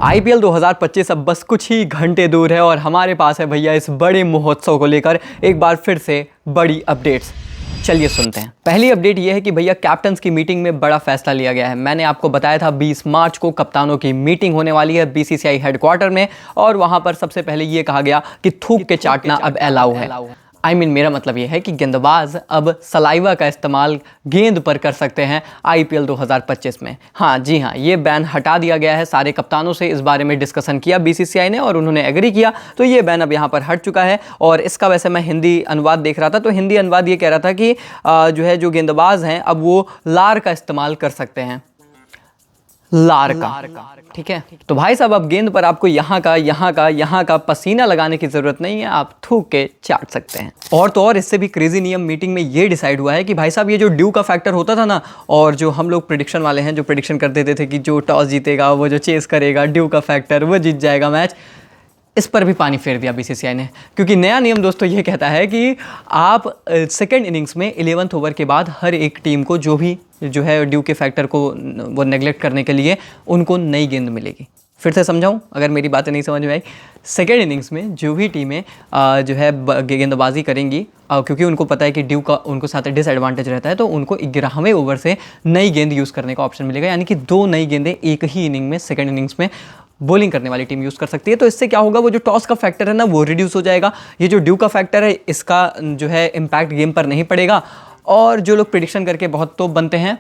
IPL 2025 अब बस कुछ ही घंटे दूर है और हमारे पास है भैया इस बड़े महोत्सव को लेकर एक बार फिर से बड़ी अपडेट्स। चलिए सुनते हैं। पहली अपडेट यह है कि भैया कैप्टन्स की मीटिंग में बड़ा फैसला लिया गया है। मैंने आपको बताया था 20 मार्च को कप्तानों की मीटिंग होने वाली है बीसीसीआई हेडक्वार्टर में, और वहां पर सबसे पहले यह कहा गया कि थूक के चाटना अब अलाउ है। मेरा मतलब यह है कि गेंदबाज अब सलाइवा का इस्तेमाल गेंद पर कर सकते हैं आईपीएल 2025 में। हाँ जी हाँ, ये बैन हटा दिया गया है। सारे कप्तानों से इस बारे में डिस्कशन किया बीसीसीआई ने और उन्होंने एग्री किया, तो ये बैन अब यहाँ पर हट चुका है। और इसका वैसे मैं हिंदी अनुवाद देख रहा था, तो हिंदी अनुवाद ये कह रहा था कि जो गेंदबाज हैं अब वो लार का इस्तेमाल कर सकते हैं। लार का, ठीक है। तो भाई साहब अब गेंद पर आपको यहाँ का पसीना लगाने की जरूरत नहीं है, आप थूक के चाट सकते हैं। और तो और इससे भी क्रेजी नियम मीटिंग में ये डिसाइड हुआ है कि भाई साहब ये जो ड्यू का फैक्टर होता था ना, और जो हम लोग प्रेडिक्शन वाले हैं जो प्रेडिक्शन कर देते थे कि जो टॉस जीतेगा वो जो चेस करेगा ड्यू का फैक्टर वो जीत जाएगा मैच, इस पर भी पानी फेर दिया बीसीसीआई ने। क्योंकि नया नियम दोस्तों ये कहता है कि आप सेकेंड इनिंग्स में 11th ओवर के बाद हर एक टीम को जो है ड्यू के फैक्टर को वो नेगलेक्ट करने के लिए उनको नई गेंद मिलेगी। फिर से समझाऊं अगर मेरी बातें नहीं समझ में आई। सेकेंड इनिंग्स में जो भी टीमें गेंदबाजी करेंगी, क्योंकि उनको पता है कि ड्यू का उनको साथ डिसएडवांटेज रहता है, तो उनको 11वें ओवर से नई गेंद यूज़ करने का ऑप्शन मिलेगा। यानी कि 2 नई गेंदें एक ही इनिंग में सेकेंड इनिंग्स में बॉलिंग करने वाली टीम यूज़ कर सकती है। तो इससे क्या होगा, वो जो टॉस का फैक्टर है ना वो रिड्यूस हो जाएगा। ये जो ड्यू का फैक्टर है इसका जो है इम्पैक्ट गेम पर नहीं पड़ेगा, और जो लोग प्रेडिक्शन करके बहुत तोप बनते हैं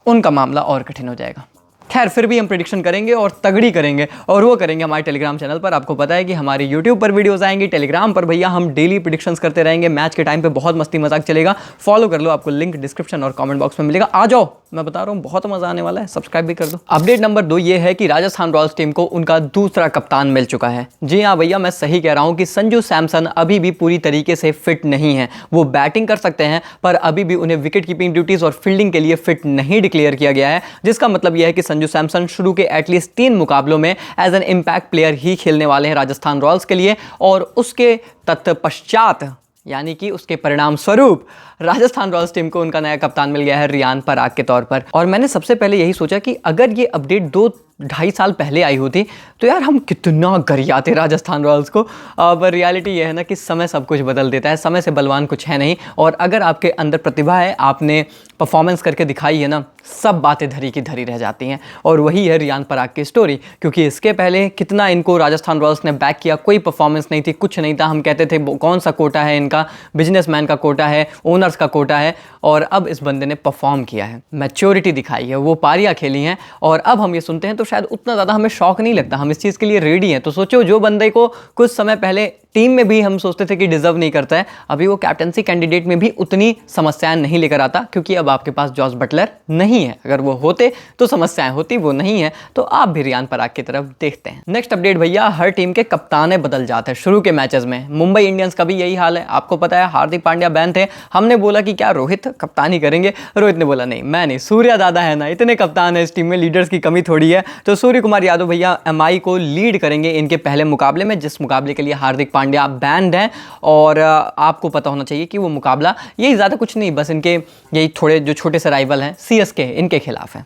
उनका मामला और कठिन हो जाएगा। खैर फिर भी हम प्रेडिक्शन करेंगे और तगड़ी करेंगे, और वो करेंगे हमारे टेलीग्राम चैनल पर। आपको पता है कि हमारे यूट्यूब पर वीडियोस आएंगी, टेलीग्राम पर भैया हम डेली प्रेडिक्शंस करते रहेंगे। मैच के टाइम पे बहुत मस्ती मजाक चलेगा, फॉलो कर लो, आपको लिंक डिस्क्रिप्शन और कमेंट बॉक्स में मिलेगा। आ जाओ, मैं बता रहा हूँ बहुत मजा आने वाला है, सब्सक्राइब भी कर दो। अपडेट नंबर 2 ये है कि राजस्थान रॉयल्स टीम को उनका दूसरा कप्तान मिल चुका है। जी हाँ भैया, मैं सही कह रहा हूँ कि संजू सैमसन अभी भी पूरी तरीके से फिट नहीं है। वो बैटिंग कर सकते हैं पर अभी भी उन्हें विकेट कीपिंग ड्यूटीज और फील्डिंग के लिए फिट नहीं डिक्लेयर किया गया है, जिसका मतलब यह है कि संजू सैमसन शुरू के एटलीस्ट 3 मुकाबलों में एज एन इंपैक्ट प्लेयर ही खेलने वाले हैं राजस्थान रॉयल्स के लिए। और उसके तत्पश्चात यानी कि उसके परिणाम स्वरूप राजस्थान रॉयल्स टीम को उनका नया कप्तान मिल गया है रियान पराग के तौर पर। और मैंने सबसे पहले यही सोचा कि अगर ये अपडेट 2-2.5 साल पहले आई होती तो यार हम कितना गरियाते राजस्थान रॉयल्स को। पर रियलिटी ये है ना कि समय सब कुछ बदल देता है, समय से बलवान कुछ है नहीं। और अगर आपके अंदर प्रतिभा है, आपने परफॉर्मेंस करके दिखाई है ना, सब बातें धरी की धरी रह जाती हैं। और वही है रियान पराग की स्टोरी, क्योंकि इसके पहले कितना इनको राजस्थान रॉयल्स ने बैक किया, कोई परफॉर्मेंस नहीं थी, कुछ नहीं था। हम कहते थे कौन सा कोटा है इनका, बिजनेसमैन का कोटा है, ओनर्स का कोटा है। और अब इस बंदे ने परफॉर्म किया है, मैच्योरिटी दिखाई है, वो पारियां खेली हैं। और अब हम ये सुनते हैं तो शायद उतना ज़्यादा हमें शौक नहीं लगता, हम इस चीज़ के लिए रेडी हैं। तो सोचो, जो बंदे को कुछ समय पहले टीम में भी हम सोचते थे कि डिजर्व नहीं करता है, अभी वो कैप्टनसी कैंडिडेट में भी उतनी समस्याएं नहीं लेकर आता, क्योंकि अब आपके पास जॉस बटलर नहीं है। अगर वो होते तो समस्याएं होती, वो नहीं है। तो आप भी रियान पराग की तरफ देखते हैं। नेक्स्ट अपडेट भैया, हर टीम के कप्तान बदल जाते हैं शुरू के मैचेस में। मुंबई इंडियंस का भी यही हाल है। आपको पता है हार्दिक पांड्या बैन थे, हमने बोला कि क्या रोहित कप्तानी करेंगे, रोहित ने बोला नहीं मैं नहीं, सूर्या दादा है ना, इतने कप्तान है इस टीम में, लीडर्स की कमी थोड़ी है। तो सूर्य कुमार यादव भैया एमआई को लीड करेंगे इनके पहले मुकाबले में, जिस मुकाबले के लिए हार्दिक पांड्या बैंड है। और आपको पता होना चाहिए कि वो मुकाबला यही ज़्यादा कुछ नहीं, बस इनके यही थोड़े जो छोटे से राइवल हैं सीएसके, इनके खिलाफ है,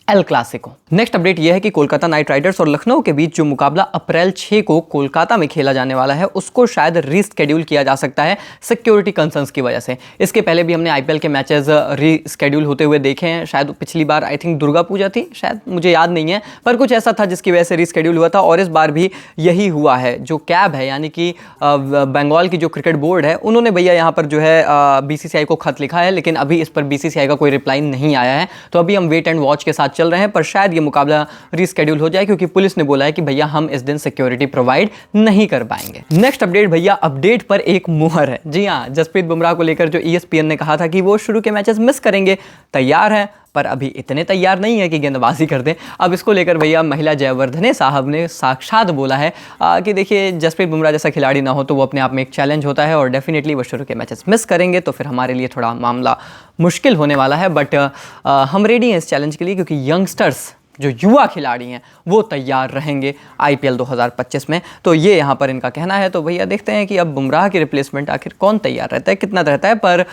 एल क्लासिको। नेक्स्ट अपडेट यह है कि कोलकाता नाइट राइडर्स और लखनऊ के बीच जो मुकाबला अप्रैल 6 को कोलकाता में खेला जाने वाला है, उसको शायद रीस्केड्यूल किया जा सकता है सिक्योरिटी कंसर्न्स की वजह से। इसके पहले भी हमने आईपीएल के मैचेस रीस्केड्यूल होते हुए देखे हैं। शायद पिछली बार आई थिंक दुर्गा पूजा थी, शायद मुझे याद नहीं है, पर कुछ ऐसा था जिसकी वजह से रीस्केड्यूल हुआ था। और इस बार भी यही हुआ है। जो कैब है यानी कि बंगाल की जो क्रिकेट बोर्ड है, उन्होंने भैया यहाँ पर जो है बीसीसीआई को खत लिखा है, लेकिन अभी इस पर बीसीसीआई का कोई रिप्लाई नहीं आया है। तो अभी हम वेट एंड वॉच के साथ चल रहे हैं, पर शायद ये मुकाबला रीस्केड्यूल हो जाए, क्योंकि पुलिस ने बोला है कि भैया हम इस दिन सिक्योरिटी प्रोवाइड नहीं कर पाएंगे। नेक्स्ट अपडेट भैया, अपडेट पर एक मुहर है। जी हाँ, जसप्रीत बुमराह को लेकर जो ईएसपीएन ने कहा था कि वो शुरू के मैचेस मिस करेंगे, तैयार है, पर अभी इतने तैयार नहीं है कि गेंदबाजी कर दें। अब इसको लेकर भैया महिला जयवर्धने साहब ने साक्षात बोला है कि देखिए जसप्रीत बुमराह जैसा खिलाड़ी ना हो तो वो अपने आप में एक चैलेंज होता है, और डेफिनेटली वो शुरू के मैचेस मिस करेंगे तो फिर हमारे लिए थोड़ा मामला मुश्किल होने वाला है। बट हम रेडी हैं इस चैलेंज के लिए, क्योंकि यंगस्टर्स जो युवा खिलाड़ी हैं वो तैयार रहेंगे आईपीएल 2025 में। तो ये यहाँ पर इनका कहना है। तो भैया देखते हैं कि अब बुमराह की रिप्लेसमेंट आखिर कौन तैयार रहता है, कितना रहता है। पर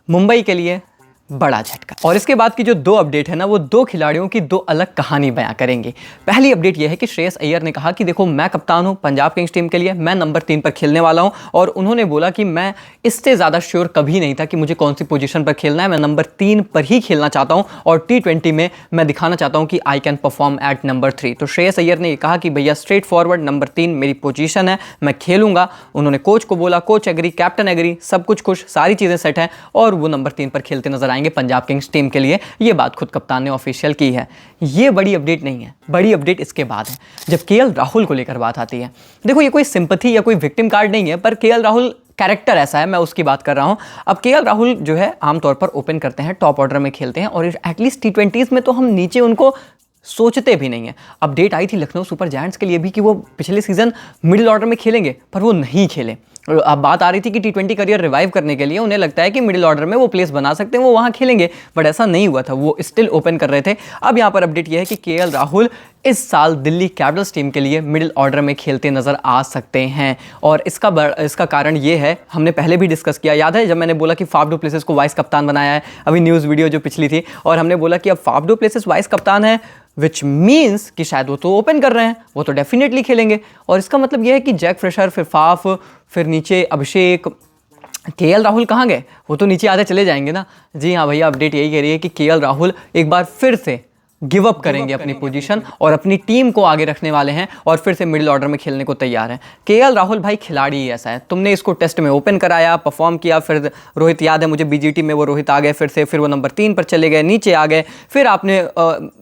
मुंबई के लिए बड़ा झटका। और इसके बाद की जो 2 अपडेट है ना, वो 2 खिलाड़ियों की 2 अलग कहानी बयां करेंगे। पहली अपडेट यह है कि श्रेयस अय्यर ने कहा कि देखो मैं कप्तान हूं पंजाब किंग्स टीम के लिए, मैं नंबर 3 पर खेलने वाला हूं, और उन्होंने बोला कि मैं इससे ज़्यादा श्योर कभी नहीं था कि मुझे कौन सी पोजीशन पर खेलना है, मैं नंबर 3 पर ही खेलना चाहता हूं और T20 में मैं दिखाना चाहता हूं कि I can perform at number 3। तो श्रेयस अय्यर ने कहा कि भैया स्ट्रेट फॉरवर्ड नंबर 3 मेरी पोजीशन है, मैं खेलूंगा। उन्होंने कोच को बोला, कोच एग्री, कैप्टन एग्री, सब कुछ खुश, सारी चीज़ें सेट हैं और वो नंबर 3 पर खेलते नजर आएंगे पंजाब किंग्स टीम के लिए। ये बात खुद कप्तान ने ऑफिशियल की है। ये बड़ी अपडेट नहीं है, बड़ी अपडेट इसके बाद है जब केएल राहुल को लेकर बात आती है। देखो ये कोई सिंपैथी या कोई विक्टिम कार्ड नहीं है, पर केएल राहुल कैरेक्टर ऐसा है, मैं उसकी बात कर रहा हूं। अब केएल राहुल जो है आमतौर पर ओपन करते हैं, टॉप ऑर्डर में खेलते हैं और एटलीस्ट T20s में तो हम नीचे उनको सोचते भी नहीं है। अपडेट आई थी लखनऊ सुपर जायंट्स के लिए भी कि वो पिछले सीजन मिडिल ऑर्डर में खेलेंगे, पर वो नहीं खेले। अब बात आ रही थी कि T20 करियर रिवाइव करने के लिए उन्हें लगता है कि मिडिल ऑर्डर में वो प्लेस बना सकते हैं, वो वहां खेलेंगे, बट ऐसा नहीं हुआ था, वो स्टिल ओपन कर रहे थे। अब यहां पर अपडेट यह है कि केएल राहुल इस साल दिल्ली कैपिटल्स टीम के लिए मिडिल ऑर्डर में खेलते नजर आ सकते हैं। और इसका कारण ये है, हमने पहले भी डिस्कस किया, याद है जब मैंने बोला कि फाफ डू प्लेसेस को वाइस कप्तान बनाया है, अभी न्यूज़ वीडियो जो पिछली थी, और हमने बोला कि अब फाफ डू प्लेसेस वाइस कप्तान है, विच मीन्स कि शायद वो तो ओपन कर रहे हैं, वो तो डेफिनेटली खेलेंगे। और इसका मतलब यह है कि जैक फ्रेशर, फिर फाफ, फिर नीचे अभिषेक, केएल राहुल कहाँ गए? वो तो नीचे आधे चले जाएंगे ना। जी हाँ भैया, अपडेट यही कह रही है कि केएल राहुल एक बार फिर से गिव अप करेंगे अपनी पोजीशन और अपनी टीम को आगे रखने वाले हैं और फिर से मिडिल ऑर्डर में खेलने को तैयार हैं। केएल राहुल भाई खिलाड़ी ही ऐसा है, तुमने इसको टेस्ट में ओपन कराया, परफॉर्म किया, फिर रोहित याद है मुझे बीजीटी में वो रोहित आ गए फिर वो नंबर 3 पर चले गए, नीचे आ गए, फिर आपने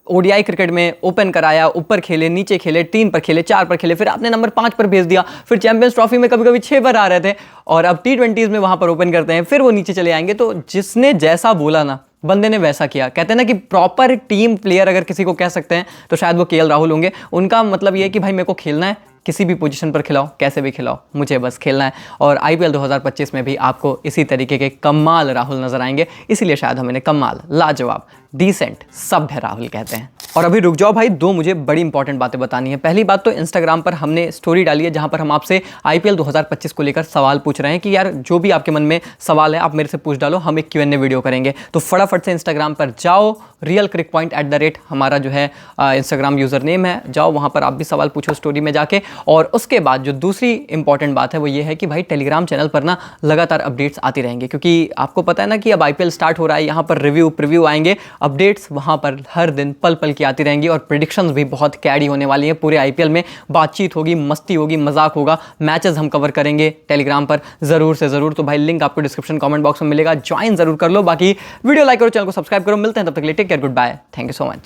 ओडीआई क्रिकेट में ओपन कराया, ऊपर खेले, नीचे खेले, 3 पर खेले, 4 पर खेले, फिर आपने नंबर 5 पर भेज दिया, फिर चैंपियंस ट्रॉफी में कभी कभी 6 पर आ रहे थे और अब T20s में वहां पर ओपन करते हैं, फिर वो नीचे चले आएंगे। तो जिसने जैसा बोला ना, बंदे ने वैसा किया। कहते हैं ना कि प्रॉपर टीम प्लेयर अगर किसी को कह सकते हैं तो शायद वो केएल राहुल होंगे। उनका मतलब ये है कि भाई मेरे को खेलना है, किसी भी पोजीशन पर खिलाओ, कैसे भी खिलाओ, मुझे बस खेलना है। और आईपीएल 2025 में भी आपको इसी तरीके के कमाल राहुल नजर आएंगे, इसीलिए शायद हम इन्हें कमाल, लाजवाब, डिसेंट, सभ्य राहुल कहते हैं। और अभी रुक जाओ भाई, 2 मुझे बड़ी इंपॉर्टेंट बातें बतानी है। पहली बात तो इंस्टाग्राम पर हमने स्टोरी डाली है जहां पर हम आपसे आईपीएल 2025 को लेकर सवाल पूछ रहे हैं कि यार जो भी आपके मन में सवाल है आप मेरे से पूछ डालो, हम एक Q&A वीडियो करेंगे। तो फटाफट से इंस्टाग्राम पर जाओ, रियल क्रिक पॉइंट @ हमारा जो है इंस्टाग्राम यूज़र नेम है, जाओ वहाँ पर आप भी सवाल पूछो स्टोरी में जाके। और उसके बाद जो दूसरी इंपॉर्टेंट बात है वो ये है कि भाई टेलीग्राम चैनल पर ना लगातार अपडेट्स आती रहेंगे, क्योंकि आपको पता है ना कि अब आईपीएल स्टार्ट हो रहा है, यहाँ पर रिव्यू प्रीव्यू आएंगे, अपडेट्स वहाँ पर हर दिन पल पल की आती रहेंगी और प्रेडिक्शंस भी बहुत कैडी होने वाली हैं। पूरे आईपीएल में बातचीत होगी, मस्ती होगी, मजाक होगा, मैचेस हम कवर करेंगे टेलीग्राम पर ज़रूर से ज़रूर। तो भाई लिंक आपको डिस्क्रिप्शन कमेंट बॉक्स में मिलेगा, ज्वाइन ज़रूर कर लो। बाकी वीडियो लाइक करो, चैनल को सब्सक्राइब करो। मिलते हैं तब तक के लिए, take care, good bye, thank you so much.